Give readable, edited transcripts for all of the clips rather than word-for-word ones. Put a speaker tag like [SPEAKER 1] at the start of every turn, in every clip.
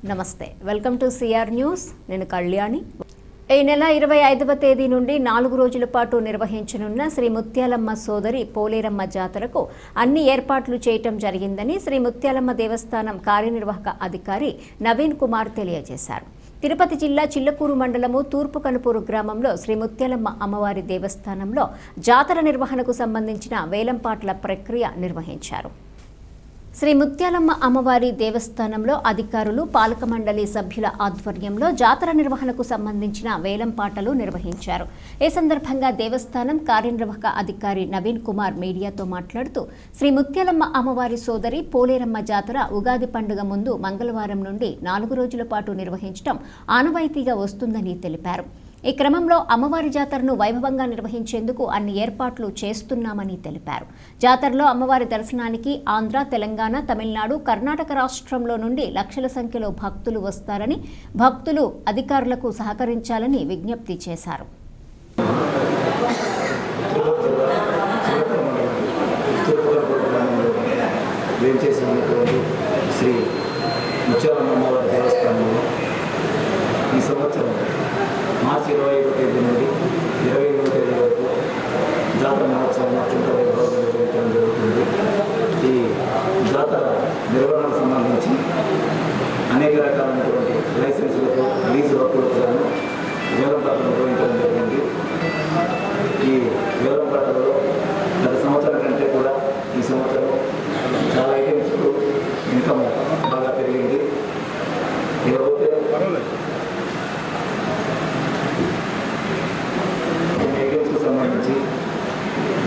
[SPEAKER 1] నమస్తే, welcome to CR news. నేను కళ్యాణి. ఈ నెల 25వ తేదీ నుండి 4 రోజుల పాటు నిర్వహించనున్న శ్రీ ముత్యాలమ్మ సోదరి పోలేరమ్మ జాతరకు అన్ని ఏర్పాట్లు చేయటం జరిగిందని శ్రీ ముత్యాలమ్మ దేవస్థానం కార్యనిర్వాహక అధికారి నవీన్ కుమార్ తెలియజేశారు. తిరుపతి జిల్లా చిల్లకూరు మండలము తూర్పు కనుపూరు గ్రామంలో శ్రీ ముత్యాలమ్మ అమ్మవారి దేవస్థానంలో జాతర నిర్వహణకు సంబంధించిన వేలంపాట్ల ప్రక్రియ నిర్వహించారు. శ్రీ ముత్యాలమ్మ అమ్మవారి దేవస్థానంలో అధికారులు, పాలక మండలి సభ్యుల ఆధ్వర్యంలో జాతర నిర్వహణకు సంబంధించిన వేలంపాటలు నిర్వహించారు. ఈ సందర్భంగా దేవస్థానం కార్యనిర్వాహక అధికారి నవీన్ కుమార్ మీడియాతో మాట్లాడుతూ శ్రీ ముత్యాలమ్మ అమ్మవారి సోదరి పోలేరమ్మ జాతర ఉగాది పండుగ ముందు మంగళవారం నుండి 4 రోజుల పాటు నిర్వహించడం ఆనవాయితీగా వస్తుందని తెలిపారు. ఈ క్రమంలో అమ్మవారి జాతరను వైభవంగా నిర్వహించేందుకు అన్ని ఏర్పాట్లు చేస్తున్నామని తెలిపారు. జాతరలో అమ్మవారి దర్శనానికి ఆంధ్ర, తెలంగాణ, తమిళనాడు, కర్ణాటక రాష్ట్రంలో నుండి లక్షల సంఖ్యలో భక్తులు వస్తారని, భక్తులు అధికారులకు సహకరించాలని విజ్ఞప్తి చేశారు.
[SPEAKER 2] శ్రీ ముత్యాలమ్మ అమ్మవారి దేవస్థానంలో ఈ సంవత్సరం మార్చి 25వ తేదీ నుండి 28వ తేదీ వరకు జాతర మహోత్సవం అత్యంత వైభవంగా నిర్వహించడం జరుగుతుంది. ఈ జాతర నిర్వహణకు సంబంధించి అనేక రకాలైనటువంటి లైసెన్సులకు, లీజు హక్కులకు గాను వేలంపాటలు నిర్వహించడం జరిగింది. ఈ వేలంపాటలలో గత సంవత్సరం కంటే కూడా ఈ సంవత్సరం చాలా ఐటమ్స్కు ఇన్కమ్ బాగా పెరిగింది. ఇకపోతే సంబంధించి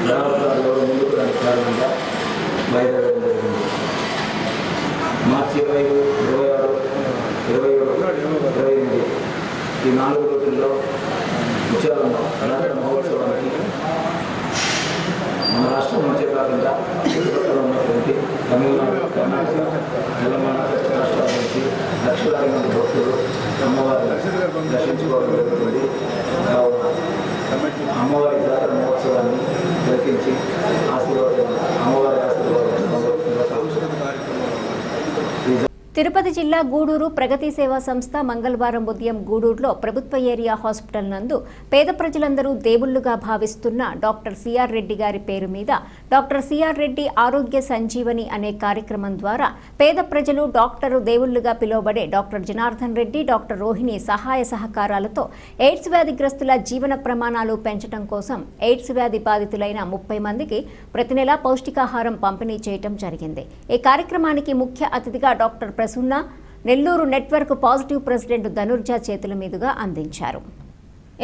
[SPEAKER 2] గ్రామాలలో ముందుకు దానికి కారణంగా బయలుదేరడం జరిగింది. మార్చి 25, 26, 27, 28 ఈ 4 రోజుల్లో ముత్యాలమ్మ జాతర మహోత్సవానికి మన రాష్ట్రం నుంచే కాకుండా చుట్టుపక్కల ఉన్నటువంటి తమిళనాడు, కర్ణాటక, తెలంగాణ రాష్ట్రాల నుంచి లక్షలాది మంది భక్తులు అమ్మవారిని దర్శించుకోవడం జరుగుతుంది. అమ్మవారి జాతర మహోత్సవాన్ని జరిపించి అమ్మవారి ఆశీర్వాదం.
[SPEAKER 1] తిరుపతి జిల్లా గూడూరు ప్రగతి సేవా సంస్థ మంగళవారం ఉదయం గూడూరులో ప్రభుత్వ ఏరియా హాస్పిటల్ నందు పేద ప్రజలందరూ దేవుళ్లుగా భావిస్తున్న డాక్టర్ సిఆర్ రెడ్డి గారి పేరు మీద డాక్టర్ సిఆర్ రెడ్డి ఆరోగ్య సంజీవని అనే కార్యక్రమం ద్వారా పేద ప్రజలు డాక్టరు దేవుళ్లుగా పిలువబడే డాక్టర్ జనార్దన్ రెడ్డి, డాక్టర్ రోహిణి సహాయ సహకారాలతో ఎయిడ్స్ వ్యాధిగ్రస్తుల జీవన ప్రమాణాలు పెంచడం కోసం ఎయిడ్స్ వ్యాధి బాధితులైన 30 మందికి ప్రతి నెలా పౌష్టికాహారం పంపిణీ చేయడం జరిగింది. ఈ కార్యక్రమానికి ముఖ్య అతిథిగా doctor Prasanna Nellore network positive president Dhanurja చేతుల మీదుగా అందించారు.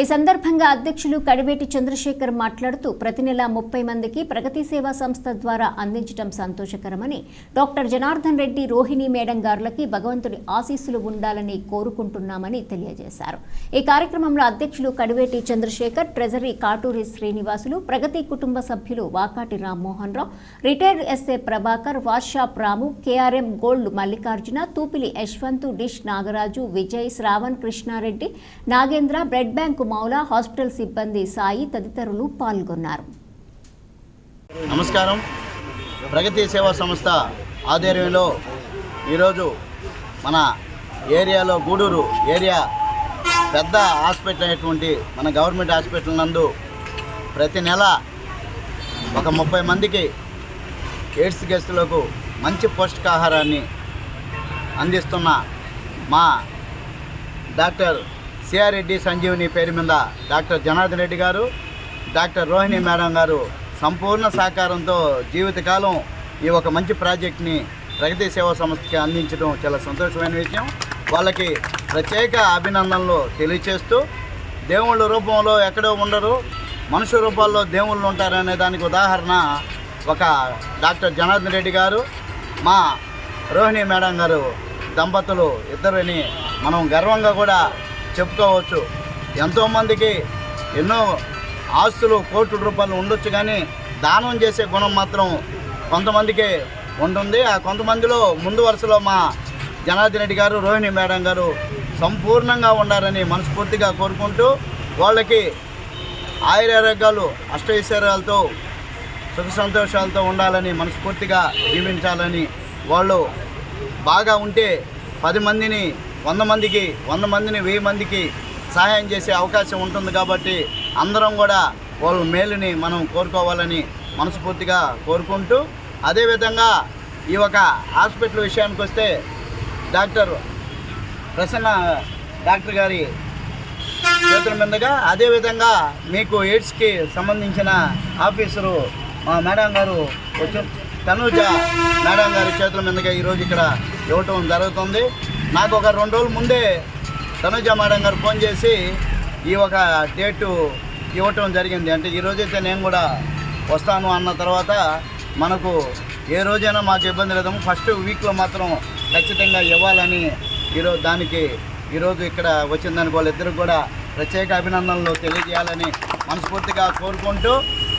[SPEAKER 1] ఈ సందర్భంగా అధ్యక్షులు కడివేటి చంద్రశేఖర్ మాట్లాడుతూ ప్రతి నెల 30 మందికి ప్రగతి సేవా సంస్థ ద్వారా అందించడం సంతోషకరమని, డాక్టర్ జనార్దన్ రెడ్డి, రోహిణి మేడం గారులకి భగవంతుడి ఆశీస్సులు ఉండాలని కోరుకుంటున్నామని తెలియజేశారు. ఈ కార్యక్రమంలో అధ్యక్షులు కడివేటి చంద్రశేఖర్, ట్రెజరీ కాటూరి శ్రీనివాసులు, ప్రగతి కుటుంబ సభ్యులు Vakati Rammohan Rao, retired SA Prabhakar, workshop Ramu, KRM gold Mallikarjuna, Tupili Yashwant, dish Nagaraju, Vijay, Shravan, Krishnareddy, Nagendra, blood bank Moula, hospital సిబ్బంది సాయి తదితరులు పాల్గొన్నారు.
[SPEAKER 3] నమస్కారం. ప్రగతి సేవా సంస్థ ఆధ్వర్యంలో ఈరోజు మన ఏరియాలో గూడూరు ఏరియా పెద్ద హాస్పిటల్ అయినటువంటి మన గవర్నమెంట్ హాస్పిటల్ నందు ప్రతి నెల ఒక 30 మందికి ఎయిడ్స్ గ్రస్తులకు మంచి పౌష్టికాహారాన్ని అందిస్తున్న మా డాక్టర్ సిఆర్ రెడ్డి సంజీవని పేరు మీద డాక్టర్ జనార్దన్ రెడ్డి గారు, డాక్టర్ రోహిణి మేడం గారు సంపూర్ణ సహకారంతో జీవితకాలం ఈ ఒక మంచి ప్రాజెక్ట్ని ప్రగతి సేవా సంస్థకి అందించడం చాలా సంతోషమైన విషయం. వాళ్ళకి ప్రత్యేక అభినందనలు తెలియచేస్తూ, దేవుళ్ళ రూపంలో ఎక్కడో ఉండరు, మనుషు రూపాల్లో దేవుళ్ళు ఉంటారనే దానికి ఉదాహరణ ఒక డాక్టర్ జనార్దన్ రెడ్డి గారు, మా రోహిణి మేడం గారు దంపతులు ఇద్దరిని మనం గర్వంగా కూడా చెప్పుకోవచ్చు. ఎంతోమందికి ఎన్నో ఆస్తులు, కోట్ల రూపాయలు ఉండొచ్చు, కానీ దానం చేసే గుణం మాత్రం కొంతమందికే ఉంటుంది. ఆ కొంతమందిలో ముందు వరుసలో మా జనార్దన్ రెడ్డి గారు, రోహిణి మేడం గారు సంపూర్ణంగా ఉండాలని మనస్ఫూర్తిగా కోరుకుంటూ, వాళ్ళకి ఆయురారోగ్యాలు, అష్టైశ్వర్యాలతో, సుఖ సంతోషాలతో ఉండాలని మనస్ఫూర్తిగా జీవించాలని, వాళ్ళు బాగా ఉంటే 10 మందిని 100 మందికి 100 మందిని 1000 మందికి సహాయం చేసే అవకాశం ఉంటుంది. కాబట్టి అందరం కూడా వాళ్ళ మేలుని మనం కోరుకోవాలని మనస్ఫూర్తిగా కోరుకుంటూ, అదేవిధంగా ఈ ఒక హాస్పిటల్ విషయానికి వస్తే డాక్టర్ ప్రసన్న డాక్టర్ గారి చేతుల మీదుగా, అదేవిధంగా మీకు ఎయిడ్స్కి సంబంధించిన ఆఫీసరు మా మేడం గారు తనూజ మేడం గారి చేతుల మీదుగా ఈరోజు ఇక్కడ ఇవ్వటం జరుగుతుంది. నాకు ఒక 2 రోజుల ముందే తనూజ మేడం గారు ఫోన్ చేసి ఈ ఒక డేటు ఇవ్వటం జరిగింది. అంటే ఈరోజైతే నేను కూడా వస్తాను అన్న తర్వాత మనకు ఏ రోజైనా మాకు ఇబ్బంది లేదు, ఫస్ట్ వీక్లో మాత్రం ఖచ్చితంగా ఇవ్వాలని ఈరోజు ఇక్కడ వచ్చిన దానికి వాళ్ళిద్దరు కూడా ప్రత్యేక అభినందనలు తెలియజేయాలని మనస్ఫూర్తిగా కోరుకుంటూ,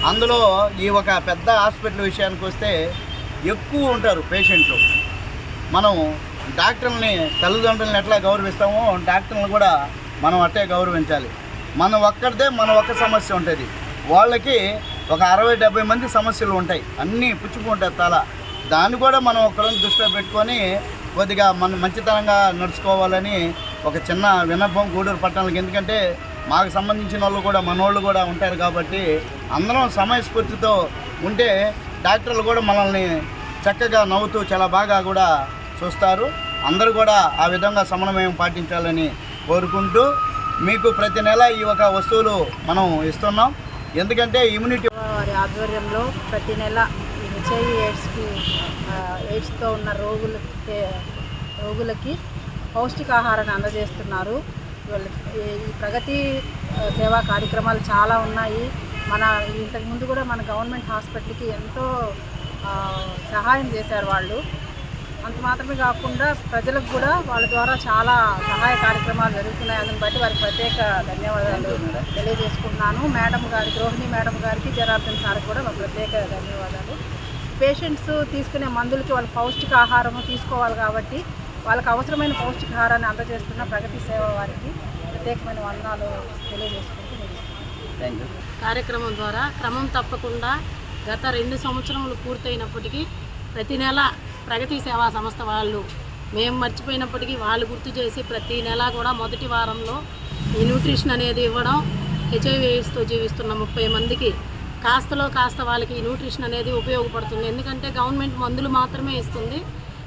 [SPEAKER 3] అందులో ఈ ఒక పెద్ద హాస్పిటల్ విషయానికి వస్తే ఎక్కువ ఉంటారు పేషెంట్లు. మనం డాక్టర్లని తల్లిదండ్రులను ఎట్లా గౌరవిస్తామో డాక్టర్లను కూడా మనం అట్టే గౌరవించాలి. మన ఒక్క సమస్య ఉంటుంది, వాళ్ళకి ఒక 60-70 మంది సమస్యలు ఉంటాయి, అన్నీ పుచ్చుకుంటాయి తల. దాన్ని కూడా మనం ఒకరిని దృష్టిలో పెట్టుకొని కొద్దిగా మంచితనంగా నడుచుకోవాలని ఒక చిన్న విన్నపం గూడూరు పట్టణాలకు. ఎందుకంటే మాకు సంబంధించిన వాళ్ళు కూడా మనోళ్ళు కూడా ఉంటారు కాబట్టి అందరం సమయస్ఫూర్తితో ఉంటే డాక్టర్లు కూడా మనల్ని చక్కగా నవ్వుతూ చాలా బాగా కూడా చూస్తారు. అందరూ కూడా ఆ విధంగా సమన్వయం పాటించాలని కోరుకుంటూ, మీకు ప్రతి నెల ఈ ఒక వస్తువులు మనం ఇస్తున్నాం. ఎందుకంటే ఇమ్యూనిటీ
[SPEAKER 4] వారి ఆధ్వర్యంలో ప్రతి నెల హెచ్ఐవి ఎయిడ్స్తో ఉన్న రోగులకి పౌష్టికాహారాన్ని అందజేస్తున్నారు. ఈ ప్రగతి సేవా కార్యక్రమాలు చాలా ఉన్నాయి. ఇంతకుముందు కూడా మన గవర్నమెంట్ హాస్పిటల్కి ఎంతో సహాయం చేశారు వాళ్ళు. అంత మాత్రమే కాకుండా ప్రజలకు కూడా వాళ్ళ ద్వారా చాలా సహాయ కార్యక్రమాలు జరుగుతున్నాయి. అందుని బట్టి వారికి ప్రత్యేక ధన్యవాదాలు తెలియజేసుకుంటున్నాను. రోహిణి మేడం గారికి, జనార్దన్ సార్కి కూడా మా ప్రత్యేక ధన్యవాదాలు. పేషెంట్స్ తీసుకునే మందులకి వాళ్ళు పౌష్టికాహారము తీసుకోవాలి కాబట్టి వాళ్ళకి అవసరమైన పౌష్టికాహారాన్ని అందజేస్తున్న ప్రగతి సేవ వారికి ప్రత్యేకమైన వందనాలు తెలియజేసుకుంటూ ముగిస్తున్నాను.
[SPEAKER 5] కార్యక్రమం ద్వారా క్రమం తప్పకుండా గత 2 సంవత్సరములు పూర్తయినప్పటికీ ప్రతి నెల ప్రగతి సేవా సంస్థ వాళ్ళు మేము మర్చిపోయినప్పటికీ వాళ్ళు గుర్తు చేసి ప్రతి నెల కూడా మొదటి వారంలో ఈ న్యూట్రిషన్ అనేది ఇవ్వడం, హెచ్ఐవి ఎయిడ్స్తో జీవిస్తున్న 30 మందికి కాస్తలో కాస్త వాళ్ళకి ఈ న్యూట్రిషన్ అనేది ఉపయోగపడుతుంది. ఎందుకంటే గవర్నమెంట్ మందులు మాత్రమే ఇస్తుంది,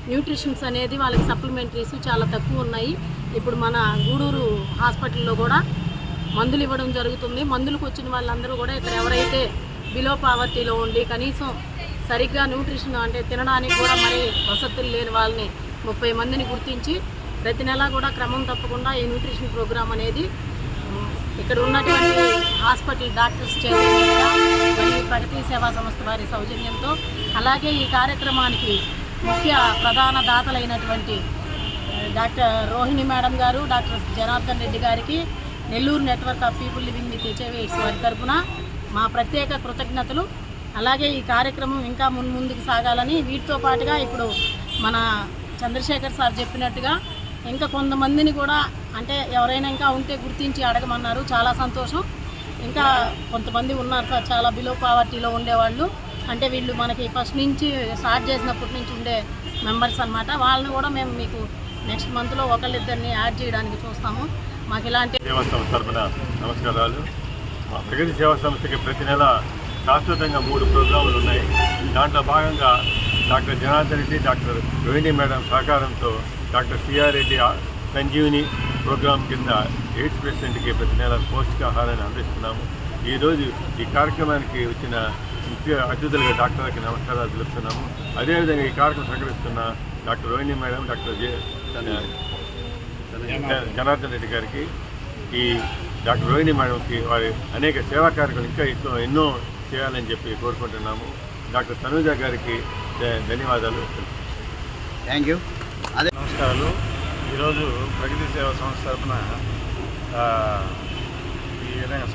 [SPEAKER 5] న్యూట్రిషన్స్ అనేది వాళ్ళకి సప్లిమెంటరీస్ చాలా తక్కువ ఉన్నాయి. ఇప్పుడు మన గూడూరు హాస్పిటల్లో కూడా మందులు ఇవ్వడం జరుగుతుంది. మందులకు వచ్చిన వాళ్ళందరూ కూడా ఇక్కడ ఎవరైతే బిలో పావర్టీలో ఉండి కనీసం సరిగ్గా న్యూట్రిషన్ అంటే తినడానికి కూడా మరి వసతులు లేని వాళ్ళని 30 మందిని గుర్తించి ప్రతి నెల కూడా క్రమం తప్పకుండా ఈ న్యూట్రిషన్ ప్రోగ్రామ్ అనేది ఇక్కడ ఉన్నటువంటి హాస్పిటల్ డాక్టర్స్ చేతుల మరియు ప్రగతి సేవా సంస్థ వారి సౌజన్యంతో, అలాగే ఈ కార్యక్రమానికి ముఖ్య ప్రధాన దాతలైనటువంటి డాక్టర్ రోహిణి మేడం గారు, డాక్టర్ జనార్దన్ రెడ్డి గారికి, Nellore network of people living with HIV AIDS వారి తరఫున మా ప్రత్యేక కృతజ్ఞతలు. అలాగే ఈ కార్యక్రమం ఇంకా ముందుకు సాగాలని, వీటితో పాటుగా ఇప్పుడు మన చంద్రశేఖర్ సార్ చెప్పినట్టుగా ఇంకా కొంతమందిని కూడా అంటే ఎవరైనా ఇంకా ఉంటే గుర్తించి అడగమన్నారు. చాలా సంతోషం. ఇంకా కొంతమంది ఉన్నారు సార్ చాలా బిలో పావర్టీలో ఉండేవాళ్ళు, అంటే వీళ్ళు మనకి ఫస్ట్ నుంచి స్టార్ట్ చేసినప్పటి నుంచి ఉండే మెంబర్స్ అన్నమాట. వాళ్ళని కూడా మేము మీకు నెక్స్ట్ మంత్లో ఒకళ్ళిద్దరిని యాడ్ చేయడానికి చూస్తాము. మాకు ఇలాంటి
[SPEAKER 6] సేవా సంస్థ తరఫున నమస్కారాలు. మా ప్రగతి సేవా సంస్థకి ప్రతి నెల శాశ్వతంగా 3 ప్రోగ్రాములు ఉన్నాయి. దాంట్లో భాగంగా doctor Janardhan Reddy, doctor Rohini madam సహకారంతో doctor CR Reddy Sanjeevini program కింద ఎయిడ్స్ పేషెంట్కి ప్రతి నెల పౌష్టికాహారాన్ని అందిస్తున్నాము. ఈరోజు ఈ కార్యక్రమానికి వచ్చిన ముఖ్య అతిథులుగా డాక్టర్లకి నమస్కారాలు తెలుపుతున్నాము. అదేవిధంగా ఈ కార్యక్రమం సహకరిస్తున్న doctor Rohini madam, doctor Janardhan Reddy గారికి, ఈ డాక్టర్ రోహిణి మేడంకి వారి అనేక సేవా కార్యక్రమాలు ఇంకా ఎన్నో చేయాలని చెప్పి కోరుకుంటున్నాము. డాక్టర్ తనూజ గారికి ధన్యవాదాలు.
[SPEAKER 3] Thank you. అదే
[SPEAKER 7] నమస్కారాలు. ఈరోజు ప్రగతి సేవా సంస్థ తరఫున ఈ విధంగా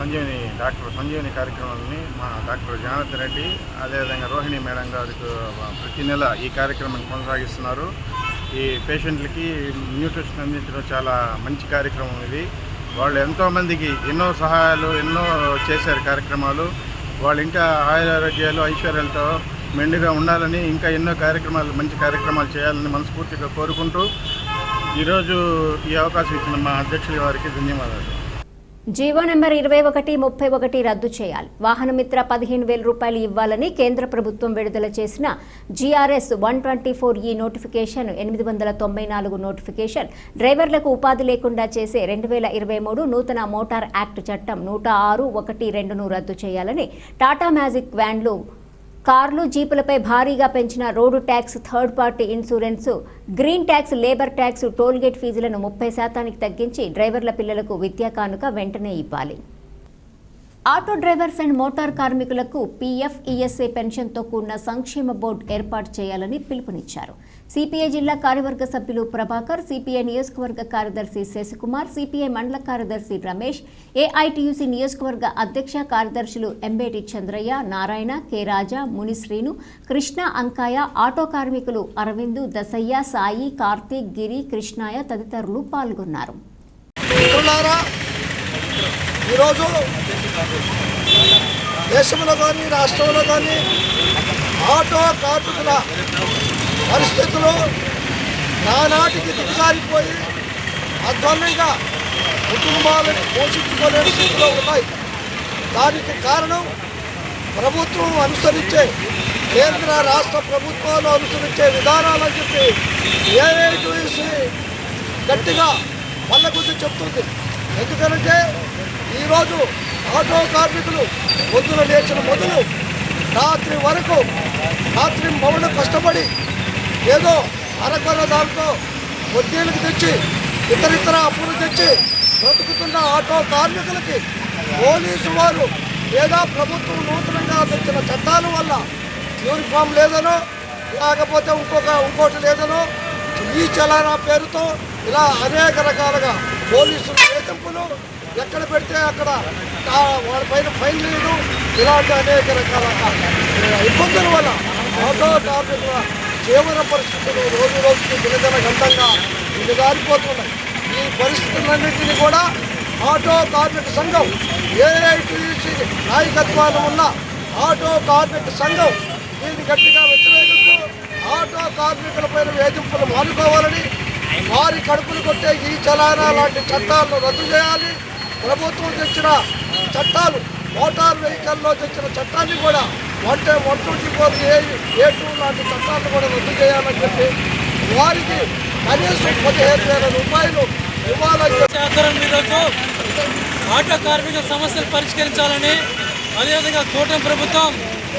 [SPEAKER 7] డాక్టర్ సంజీవిని కార్యక్రమాలని మా డాక్టర్ జనార్దన్ రెడ్డి, అదేవిధంగా రోహిణి మేడం గారికి ప్రతి నెల ఈ కార్యక్రమాన్ని కొనసాగిస్తున్నారు. ఈ పేషెంట్లకి న్యూట్రిషన్ అందించడం చాలా మంచి కార్యక్రమం ఇది. వాళ్ళు ఎంతోమందికి ఎన్నో సహాయాలు ఎన్నో చేశారు కార్యక్రమాలు. వాళ్ళు ఇంకా ఆరోగ్యాలు ఐశ్వర్యాలతో మెండుగా ఉండాలని, ఇంకా ఎన్నో కార్యక్రమాలు మంచి కార్యక్రమాలు చేయాలని మనస్ఫూర్తిగా కోరుకుంటూ ఈరోజు ఈ అవకాశం ఇచ్చిన మా అధ్యక్షుల వారికి ధన్యవాదాలు.
[SPEAKER 1] జీవో నెంబర్ 2131 రద్దు చేయాలి. వాహనమిత్ర 15,000 రూపాయలు ఇవ్వాలని కేంద్ర ప్రభుత్వం విడుదల చేసిన GRS 124E నోటిఫికేషన్ 894 నోటిఫికేషన్ డ్రైవర్లకు ఉపాధి లేకుండా చేసే 2023 నూతన మోటార్ యాక్ట్ చట్టం 106(1)(2)ను రద్దు చేయాలని టాటా మ్యాజిక్ వ్యాన్లు, కార్లు, జీపులపై భారీగా పెంచిన road tax, third party insurance, green tax, labour tax, tollgate ఫీజులను 30% తగ్గించి డ్రైవర్ల పిల్లలకు విద్యా కానుక వెంటనే ఇవ్వాలి. ఆటో డ్రైవర్స్ అండ్ మోటార్ కార్మికులకు PF, ESA పెన్షన్తో కూడిన సంక్షేమ బోర్డు ఏర్పాటు చేయాలని పిలుపునిచ్చారు. సిపిఐ జిల్లా కార్యవర్గ సభ్యులు ప్రభాకర్, సిపిఐ నియోజకవర్గ కార్యదర్శి శశికుమార్, సిపిఐ మండల కార్యదర్శి రమేష్, AITUC నియోజకవర్గ అధ్యక్ష కార్యదర్శులు ఎంబేటి చంద్రయ్య, నారాయణ, కె రాజా, మునిశ్రీను, కృష్ణ, అంకాయ, ఆటో కార్మికులు అరవిందు, దసయ్య, సాయి, కార్తీక్, గిరి, కృష్ణాయ తదితరులు పాల్గొన్నారు.
[SPEAKER 8] ఈరోజు దేశంలో కానీ రాష్ట్రంలో కానీ ఆటో కార్మికుల పరిస్థితులు నానాటికి దిగజారిపోయి అధ్వాన్నంగా కుటుంబాలను పోషించుకోలేని స్థితిలో ఉన్నాయి. దానికి కారణం ప్రభుత్వం అనుసరించే, కేంద్ర రాష్ట్ర ప్రభుత్వాలు అనుసరించే విధానాలని చెప్పి AITUC గట్టిగా పల్లగుద్ది చెప్తుంది. ఎందుకంటే ఈరోజు ఆటో కార్మికులు పొద్దున లేచిన మొదలు రాత్రి వరకు రాత్రి మౌన కష్టపడి ఏదో అరకొర దాంతో వడ్డీలకు తెచ్చి ఇతరితర అప్పులు తెచ్చి బ్రతుకుతున్న ఆటో కార్మికులకి పోలీసు వారు లేదా ప్రభుత్వం నూతనంగా తెచ్చిన చట్టాల వల్ల యూనిఫామ్ లేదనో లేకపోతే ఇంకోటి లేదనో ఈ చలానా పేరుతో ఇలా అనేక రకాలుగా పోలీసులు వేధింపులు, ఎక్కడ పెడితే అక్కడ వాడిపైన ఫైన్ వేయడం, ఇలాంటి అనేక రకాల ఇబ్బందుల వల్ల ఆటో కార్మికుల జీవన పరిస్థితులు రోజు రోజుకి దినదినగంటంగా దిగజారిపోతున్నాయి. ఈ పరిస్థితులన్నింటినీ కూడా ఆటో కార్మిక సంఘం, AITUC నాయకత్వాన్ని ఉన్న ఆటో కార్మిక సంఘం దీన్ని గట్టిగా వ్యతిరేకిస్తూ ఆటో కార్మికులపైన వేధింపులు మానుకోవాలని, వారి కడుపులు కొట్టే ఈ చలానా లాంటి చట్టాలను రద్దు చేయాలి. ప్రభుత్వం తెచ్చిన చట్టాలు, మోటార్ వెహికల్లో తెచ్చిన చట్టాన్ని కూడా 124A2 లాంటి చట్టాలను కూడా రద్దు చేయాలని చెప్పి వారికి కనీసం 15,000 రూపాయలు ఇవ్వాలని
[SPEAKER 9] ఈరోజు ఆటో కార్మికుల సమస్యలు పరిష్కరించాలని, అదేవిధంగా కూటమి ప్రభుత్వం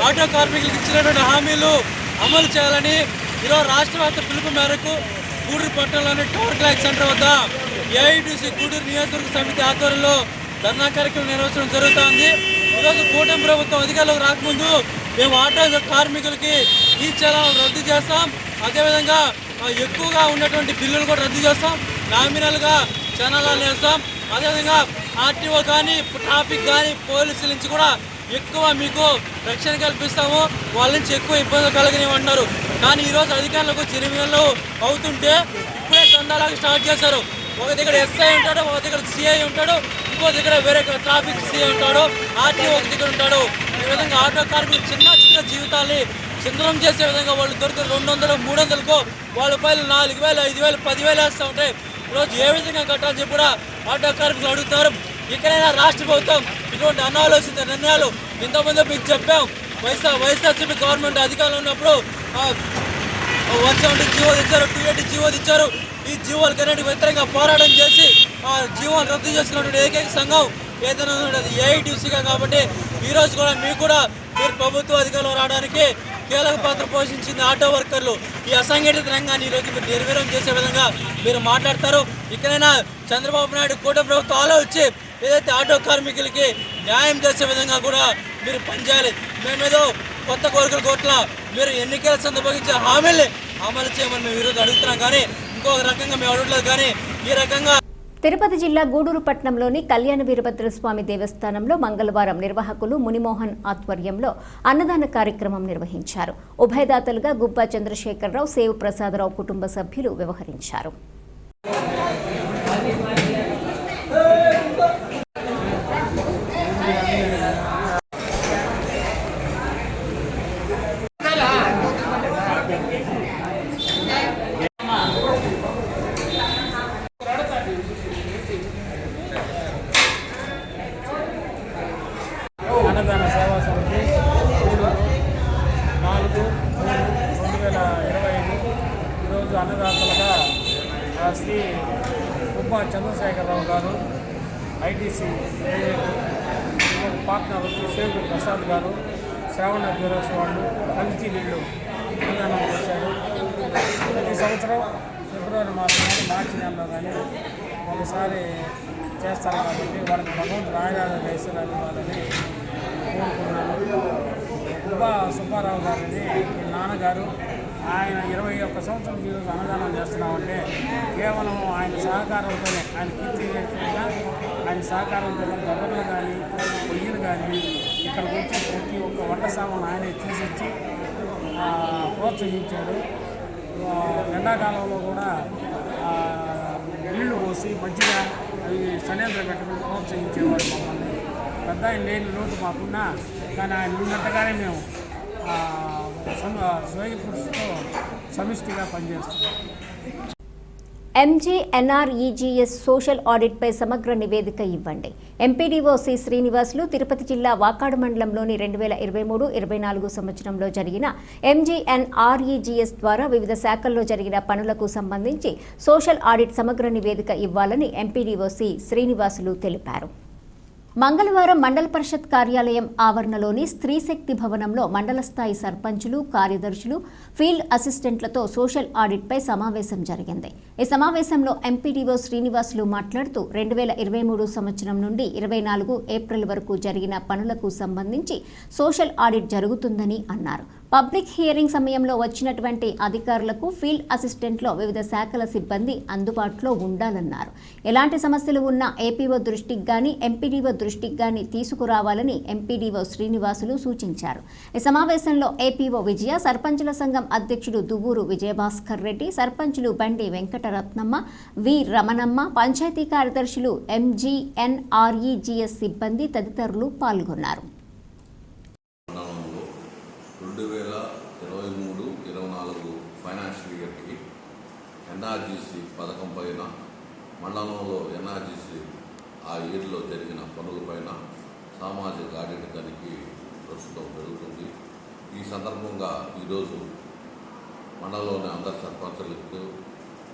[SPEAKER 9] ఆటో కార్మికులకు ఇచ్చినటువంటి హామీలు అమలు చేయాలని ఈరోజు రాష్ట్ర వ్యాప్త పిలుపు మేరకు గూడూరు పట్టణంలోని టవర్ క్లాక్ సెంటర్ వద్ద AITUC గూడూరు నియోజకవర్గ సమితి ఆధ్వర్యంలో ధర్నా కార్యక్రమం నిర్వహించడం జరుగుతోంది. ఈరోజు కూటమి ప్రభుత్వం అధికారంలోకి రాకముందు మేము ఆటో కార్మికులకి ఈ చలానాలు రద్దు చేస్తాం, అదేవిధంగా ఎక్కువగా ఉన్నటువంటి బిల్లులు కూడా రద్దు చేస్తాం, నామినల్గా చలానాలు వేస్తాం, అదేవిధంగా RTO కానీ ట్రాఫిక్ కానీ పోలీసుల నుంచి కూడా ఎక్కువ మీకు రక్షణ కల్పిస్తాము, వాళ్ళ నుంచి ఎక్కువ ఇబ్బందులు కలగనివ్వన్నారు. కానీ ఈరోజు అధికారులకు 8 నెలలు అవుతుంటే ఇప్పుడే దందాలాగా స్టార్ట్ చేశారు. ఒక దగ్గర SI ఉంటాడు, ఒక దగ్గర CI ఉంటాడు, ఇంకో దగ్గర వేరే ట్రాఫిక్ CI ఉంటాడు, RTO ఒక దగ్గర ఉంటాడు. ఈ విధంగా ఆటో కార్మికులు చిన్న జీవితాన్ని చిందనం చేసే విధంగా వాళ్ళు దొరికిన 200, 300కు వాళ్ళ పైలు 4,000, 5,000, 10,000 వేస్తూ ఉంటాయి. ఈరోజు ఏ విధంగా కట్టాలని చెప్పి కూడా ఆటో కార్మికులు అడుగుతారు. ఇక్కడైనా రాష్ట్ర ప్రభుత్వం ఇటువంటి అనాలోచిత నిర్ణయాలు ఇంతకుముందు మీకు చెప్పాం. వైఎస్ఆర్సీపీ గవర్నమెంట్ అధికారంలో ఉన్నప్పుడు 170 జీవో తెచ్చారు, 280 జీవో తెచ్చారు. ఈ జీవోలకు అన్నిటికి వ్యతిరేకంగా పోరాటం చేసి ఆ జీవోలు రద్దు చేసినటువంటి ఏకైక సంఘం ఏదైనా అది AITUCగా. కాబట్టి ఈరోజు కూడా మీరు ప్రభుత్వ అధికారంలో రావడానికి కీలక పాత్ర పోషించింది ఆటో వర్కర్లు. ఈ అసంఘటిత రంగాన్ని ఈరోజు మీరు నిర్వీర్యం చేసే విధంగా మీరు మాట్లాడతారు. ఇక్కడైనా చంద్రబాబు నాయుడు కూటమి ప్రభుత్వం ఆలోచించి ఏదైతే ఆటో కార్మికులకి న్యాయం చేసే విధంగా కూడా మీరు పనిచేయాలి. మేమేదో కొత్త కోరికలు కోట్ల మీరు ఎన్నికల సందర్భంగా హామీల్ని అమలు చేయమని మేము ఈరోజు అడుగుతున్నాం. కానీ ఇంకొక రకంగా మేము అడగట్లేదు. కానీ ఈ రకంగా
[SPEAKER 1] తిరుపతి జిల్లా గూడూరు పట్టణంలోని కళ్యాణ వీరభద్రస్వామి దేవస్థానంలో మంగళవారం నిర్వాహకులు మునిమోహన్ ఆధ్వర్యంలో అన్నదాన కార్యక్రమం నిర్వహించారు. ఉభయదాతలుగా గుబ్బా చంద్రశేఖరరావు, సేవు ప్రసాదరావు కుటుంబ సభ్యులు వ్యవహరించారు.
[SPEAKER 10] గుమ్మా చంద్రశేఖరరావు గారు ఐటీసీ ఇంకొక పార్ట్నర్ వచ్చి సేవకుడు ప్రసాద్ గారు శ్రావణ జ్యువెలర్స్ వాళ్ళు కలిసి వీళ్ళు అన్నదానం చేశారు. ప్రతి సంవత్సరం ఫిబ్రవరి మాసం కానీ మార్చి నెలలో కానీ ఒకసారి చేస్తారు కాబట్టి వాళ్ళకి భగవంతుడు ఆయురారోగ్య ఐశ్వర్యాలు ఇవ్వాలని కోరుకున్నాను. సుబ్బారావు గారిని నాన్నగారు ఆయన 21 సంవత్సరం ఈరోజు అన్నదానం చేస్తున్నామంటే కేవలం ఆయన సహకారంతోనే, ఆయన కీర్తి చేయకపోయినా ఆయన సహకారంతో గొర్రెలు కానీ పొయ్యిలు కానీ ఇక్కడికి వచ్చి ప్రతి ఒక్క వంట సామాను ఆయనే తీసుకొచ్చి ప్రోత్సహించాడు. ఎండాకాలంలో కూడా నీళ్లు పోసి మంచిగా అవి సనేంద్ర పెట్టుకుని ప్రోత్సహించేవాడు మమ్మల్ని. పెద్ద ఆయన లేని లోటు మాకున్నా కానీ ఆయన ఉన్నట్టుగానే మేము స్వయంకృషితో సమిష్టిగా పనిచేస్తున్నాం.
[SPEAKER 1] MGNREGS సోషల్ ఆడిట్పై సమగ్ర నివేదిక ఇవ్వండి. ఎంపీడీఓ సి శ్రీనివాసులు తిరుపతి జిల్లా వాకాడు మండలంలోని 2023-24 సంవత్సరంలో జరిగిన MGNREGS ద్వారా వివిధ శాఖల్లో జరిగిన పనులకు సంబంధించి సోషల్ ఆడిట్ సమగ్ర నివేదిక ఇవ్వాలని ఎంపీడీఓ సి శ్రీనివాసులు తెలిపారు. మంగళవారం మండల పరిషత్ కార్యాలయం ఆవరణలోని స్త్రీశక్తి భవనంలో మండల స్థాయి సర్పంచులు, కార్యదర్శులు, ఫీల్డ్ అసిస్టెంట్లతో సోషల్ ఆడిట్పై సమావేశం జరిగింది. ఈ సమావేశంలో ఎంపీడీఓ శ్రీనివాసులు మాట్లాడుతూ 2023 సంవత్సరం నుండి 24 ఏప్రిల్ వరకు జరిగిన పనులకు సంబంధించి సోషల్ ఆడిట్ జరుగుతుందని అన్నారు. పబ్లిక్ హియరింగ్ సమయంలో వచ్చినటువంటి అధికారులకు ఫీల్డ్ అసిస్టెంట్లో వివిధ శాఖల సిబ్బంది అందుబాటులో ఉండాలన్నారు. ఎలాంటి సమస్యలు ఉన్నా ఏపీఓ దృష్టికి గాని ఎంపీడీఓ దృష్టికి గాని తీసుకురావాలని ఎంపీడీఓ శ్రీనివాసులు సూచించారు. ఈ సమావేశంలో ఏపీఓ విజయ, సర్పంచుల సంఘం అధ్యక్షుడు దువ్వూరు విజయభాస్కర్ రెడ్డి, సర్పంచులు బండి వెంకటరత్నమ్మ, వి రమణమ్మ, పంచాయతీ కార్యదర్శులు, MGNREGS సిబ్బంది తదితరులు పాల్గొన్నారు.
[SPEAKER 11] 2023-24 ఫైనాన్షియల్ ఇయర్కి ఎన్ఆర్జీసీ పథకం పైన మండలంలో ఎన్ఆర్జీసీ ఆ ఇయర్లో జరిగిన పనులపైన సామాజిక ఆడిట్ తనిఖీ ప్రస్తుతం జరుగుతుంది. ఈ సందర్భంగా ఈరోజు మండలంలోని అందరు సర్పంచులతో,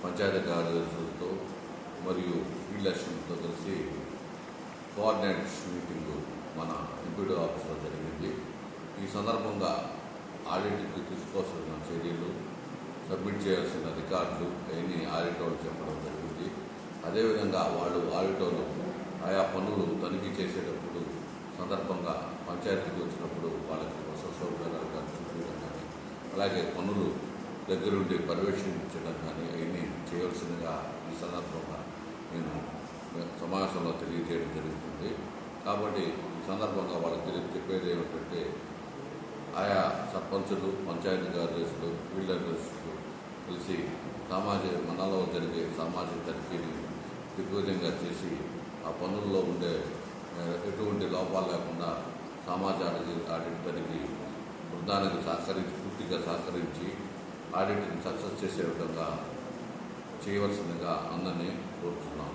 [SPEAKER 11] పంచాయతీ కార్యదర్శులతో మరియు ఫీల్డ్ అసిస్టెంట్తో కలిసి కోఆర్డినేషన్ మీటింగు మన ఎంపీడీ ఆఫీస్లో జరిగింది. ఈ సందర్భంగా ఆడిట్కి తీసుకోవాల్సిన చర్యలు, సబ్మిట్ చేయాల్సిన రికార్డులు అవన్నీ ఆడిట్ వాళ్ళు చెప్పడం జరిగింది. అదేవిధంగా వాళ్ళు ఆడిట్ వాళ్ళు ఆయా పనులు తనిఖీ చేసేటప్పుడు సందర్భంగా పంచాయతీకి వచ్చినప్పుడు వాళ్ళకి వసతి సౌకర్యాలు కల్పించడం కానీ, అలాగే పనులు దగ్గరుండి పర్యవేక్షించడం కానీ అవన్నీ చేయవలసిందిగా ఈ సందర్భంగా నేను సమావేశంలో తెలియజేయడం జరుగుతుంది. కాబట్టి ఈ సందర్భంగా వాళ్ళకి చెప్పేది ఏమిటంటే ఆయా సర్పంచులు, పంచాయతీ కార్యదర్శులు, ఫీల్డ్ అడ్వైజర్లు కలిసి మండలంలో జరిగే సామాజిక తనిఖీని దిగ్విజయంగా చేసి ఆ పనుల్లో ఉండే ఎటువంటి లోపాలు లేకుండా సామాజిక ఆడిట్ తనిఖీ బృందానికి పూర్తిగా సహకరించి ఆడిట్ని సక్సెస్ చేసే విధంగా చేయవలసిందిగా అందరినీ కోరుతున్నాను.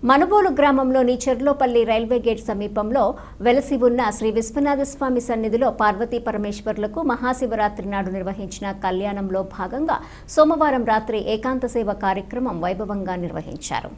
[SPEAKER 1] మనుబోలు గ్రామంలోని చెర్లోపల్లి రైల్వే గేట్ సమీపంలో వెలసి ఉన్న శ్రీ విశ్వనాథస్వామి సన్నిధిలో పార్వతీ పరమేశ్వర్లకు మహాశివరాత్రి నాడు నిర్వహించిన కళ్యాణంలో భాగంగా సోమవారం రాత్రి ఏకాంత సేవ కార్యక్రమం వైభవంగా నిర్వహించారు.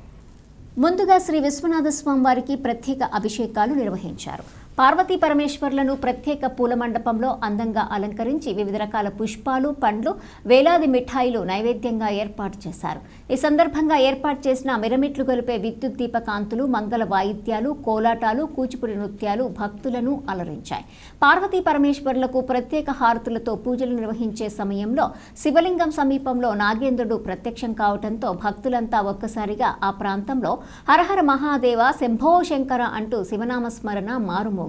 [SPEAKER 1] ముందుగా శ్రీ విశ్వనాథస్వామి వారికి ప్రత్యేక అభిషేకాలు నిర్వహించారు. పార్వతీ పరమేశ్వర్లను ప్రత్యేక పూల మండపంలో అందంగా అలంకరించి వివిధ రకాల పుష్పాలు, పండ్లు, వేలాది మిఠాయిలు నైవేద్యంగా ఏర్పాటు చేశారు. ఈ సందర్భంగా ఏర్పాటు చేసిన మిరమిట్లు గొలిపే విద్యుత్ దీపకాంతులు, మంగళ వాయిద్యాలు, కోలాటాలు, కూచిపూడి నృత్యాలు భక్తులను అలరించాయి. పార్వతీ పరమేశ్వర్లకు ప్రత్యేక హారతులతో పూజలు నిర్వహించే సమయంలో శివలింగం సమీపంలో నాగేంద్రుడు ప్రత్యక్షం కావడంతో భక్తులంతా ఒక్కసారిగా ఆ ప్రాంతంలో హరహర మహాదేవ, శంభో శంకర అంటూ శివనామస్మరణ మారుమోగింది.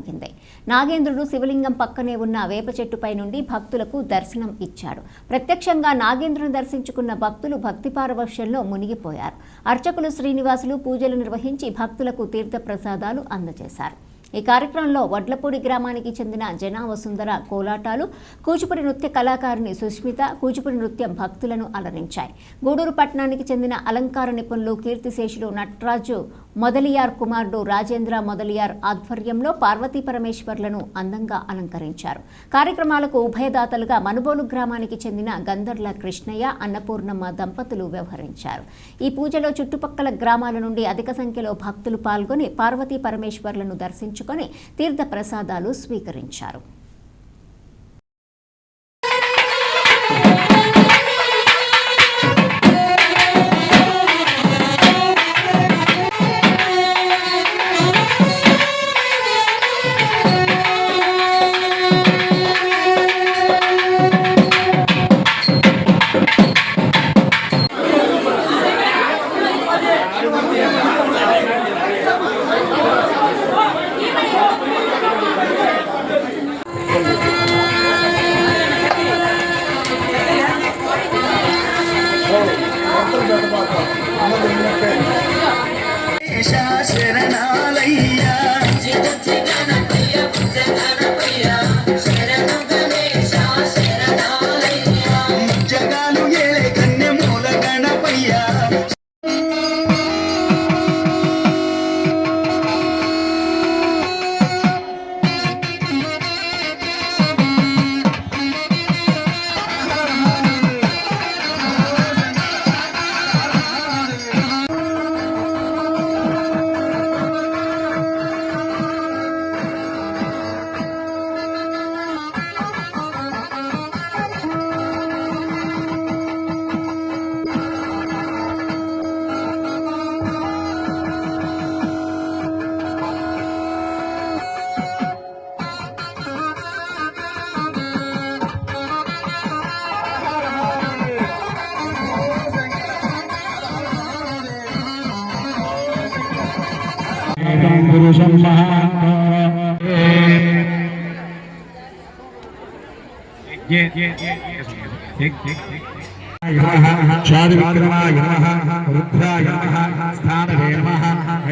[SPEAKER 1] నాగేంద్రుడు శివలింగం పక్కనే ఉన్న వేప చెట్టుపై నుండి భక్తులకు దర్శనం ఇచ్చాడు. ప్రత్యక్షంగా నాగేంద్రుని దర్శించుకున్న భక్తులు భక్తి పారవశ్యంలో మునిగిపోయారు. అర్చకులు శ్రీనివాసులు పూజలు నిర్వహించి భక్తులకు తీర్థ ప్రసాదాలు అందజేశారు. ఈ కార్యక్రమంలో వడ్లపూడి గ్రామానికి చెందిన జనా వసుంధర కోలాటాలు, కూచిపూడి నృత్య కళాకారిణి సుష్మిత కూచిపూడి నృత్యం భక్తులను అలరించాయి. గూడూరు పట్టణానికి చెందిన అలంకార నిపుణులు కీర్తిశేషులు నట్రాజు మొదలియార్ కుమారుడు రాజేంద్ర మొదలియార్ ఆధ్వర్యంలో పార్వతీ పరమేశ్వర్లను అందంగా అలంకరించారు. కార్యక్రమాలకు ఉభయదాతలుగా మనుబోలు గ్రామానికి చెందిన గంధర్ల కృష్ణయ్య, అన్నపూర్ణమ్మ దంపతులు వ్యవహరించారు. ఈ పూజలో చుట్టుపక్కల గ్రామాల నుండి అధిక సంఖ్యలో భక్తులు పాల్గొని పార్వతీ పరమేశ్వర్లను దర్శించుకొని తీర్థ ప్రసాదాలు స్వీకరించారు.
[SPEAKER 12] शादिविक्रमाय नमः, रुद्राय नमः, स्थानवे नमः,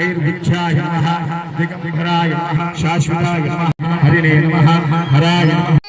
[SPEAKER 12] ऐर्विच्छाय नमः, दिगंबराय नमः, शाश्वताय नमः, हरिणे नमः, हराय नमः।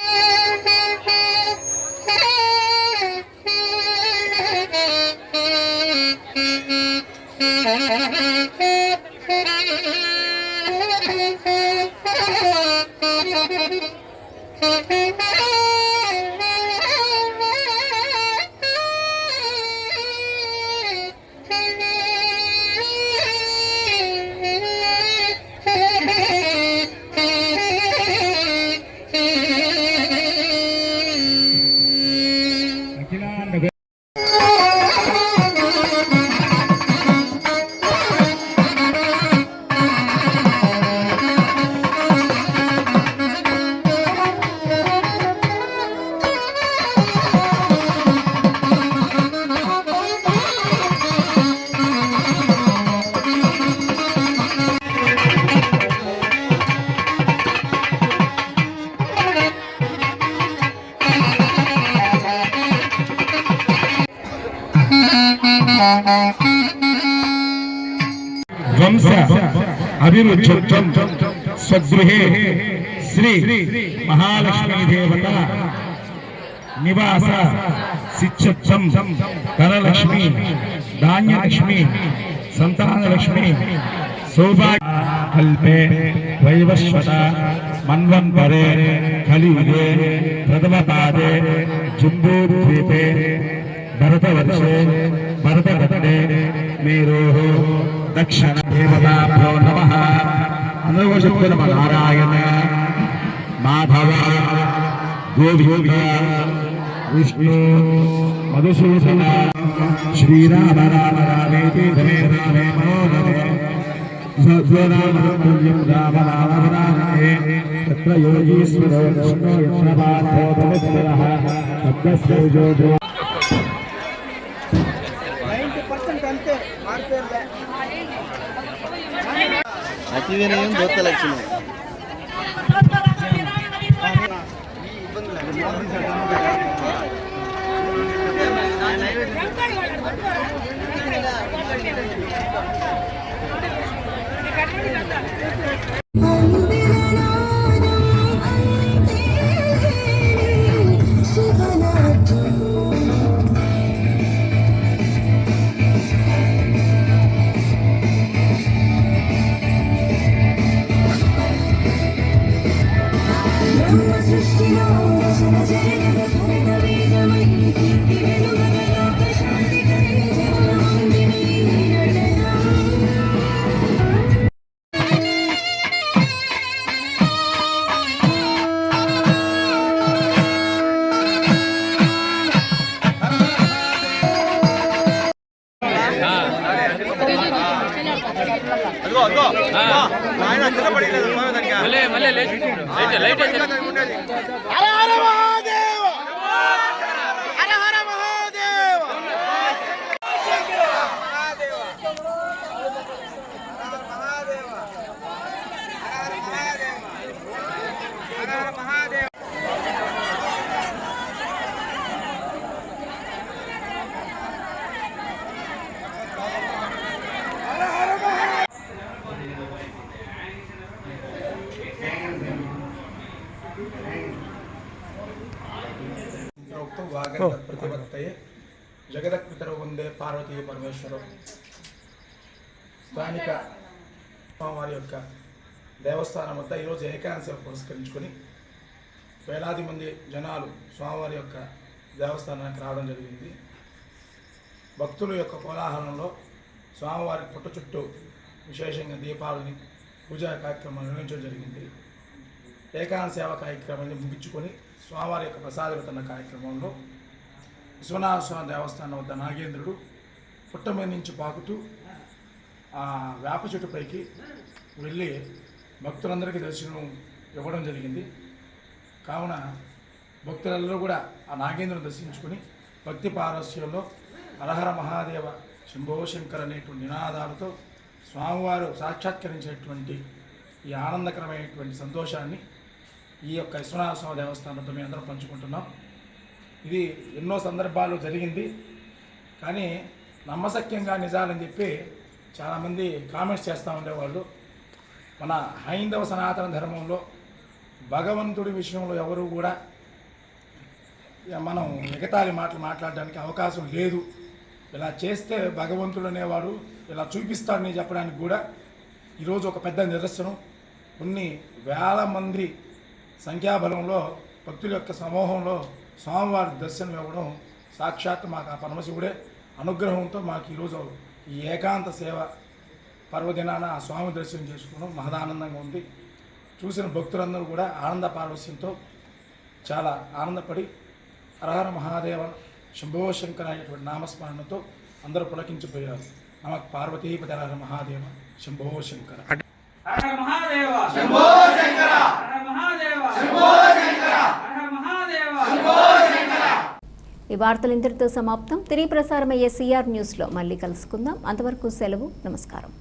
[SPEAKER 12] ध्वंस अभिरुचित्वं स्वगृहे श्री महालक्ष्मी देवता निवास सिच्छत्वं धनलक्ष्मी धान्यलक्ष्मी संतानलक्ष्मी सौभाग्य कल्पे वैवस्वता मन्वन्तरे कलियुगे प्रथमपादे जम्बूद्वीपे भरतवर्षे भरतगणे मेरोः दक्षिण देवताभ्यो नमः। नारायण माधव गोविंद विष्णु मधुसूदन श्रीराम राम रामेति रमे रामे मनोरमे सद्वनामतुल्यं राम राम रामे तत्र योगीश्वरो कृष्णो यत्र पार्थो भवत्वरः तस्य योगो
[SPEAKER 8] 90% అంతే మార్పేలే
[SPEAKER 3] అతి వినయం దొత్త లక్ష్మి
[SPEAKER 13] प्रतिपत्तये जगदत्पितरौ वंदे पार्वती परमेश्वरौ స్థానిక స్వామివారి యొక్క దేవస్థానం వద్ద ఈరోజు ఏకాదశి పురస్కరించుకొని వేలాది మంది జనాలు స్వామివారి యొక్క దేవస్థానానికి రావడం జరిగింది. భక్తుల యొక్క కోలాహలంలో స్వామివారి పుట్ట చుట్టూ విశేషంగా దీపాలని పూజా కార్యక్రమాలు నిర్వహించడం జరిగింది. ఏకాదశి సేవ కార్యక్రమాన్ని ముగించుకొని స్వామివారి యొక్క ప్రసాద వితరణ కార్యక్రమంలో విశ్వనాథస్వామి దేవస్థానం వద్ద నాగేంద్రుడు పుట్ట మీద నుంచి పాకుతూ ఆ వేప చెట్టుపైకి వెళ్ళి భక్తులందరికీ దర్శనం ఇవ్వడం జరిగింది. కావున భక్తులందరూ కూడా ఆ నాగేంద్రుని దర్శించుకొని భక్తి పారస్యంలో హరహర మహాదేవ శంభో శంకర్ అనేటువంటి నినాదాలతో స్వామివారు సాక్షాత్కరించేటువంటి ఈ ఆనందకరమైనటువంటి సంతోషాన్ని ఈ యొక్క విశ్వనాథస్వామి దేవస్థానంతో మేము అందరం పంచుకుంటున్నాం. ఇది ఎన్నో సందర్భాలు జరిగింది, కానీ నమ్మశక్యంగా నిజాలని చెప్పి చాలామంది కామెంట్స్ చేస్తూ ఉండేవాళ్ళు. మన హైందవ సనాతన ధర్మంలో భగవంతుడి విషయంలో ఎవరు కూడా మనం ఎగతాళి మాటలు మాట్లాడడానికి అవకాశం లేదు. ఇలా చేస్తే భగవంతుడు అనేవాడు ఇలా చూపిస్తాడని చెప్పడానికి కూడా ఈరోజు ఒక పెద్ద నిదర్శనం. కొన్ని వేల మంది సంఖ్యాబలంలో భక్తుల యొక్క సమూహంలో స్వామివారి దర్శనం ఇవ్వడం సాక్షాత్ మాకు ఆ పరమశివుడే అనుగ్రహంతో మాకు ఈరోజు ఈ ఏకాంత సేవ పర్వదినాన ఆ స్వామి దర్శనం చేసుకోవడం మహదానందంగా ఉంది. చూసిన భక్తులందరూ కూడా ఆనంద పారవస్యంతో చాలా ఆనందపడి హరహర మహాదేవ శంభో శంకర అనేటువంటి నామస్మరణతో అందరూ పులకించిపోయారు. నమ పార్వతీపతి హరహర మహాదేవ శంభో శంకర.
[SPEAKER 1] ఈ వార్తలు ఇంతటితో సమాప్తం. తిరిగి ప్రసారమయ్యే సిఆర్ న్యూస్లో మళ్ళీ కలుసుకుందాం. అంతవరకు సెలవు. నమస్కారం.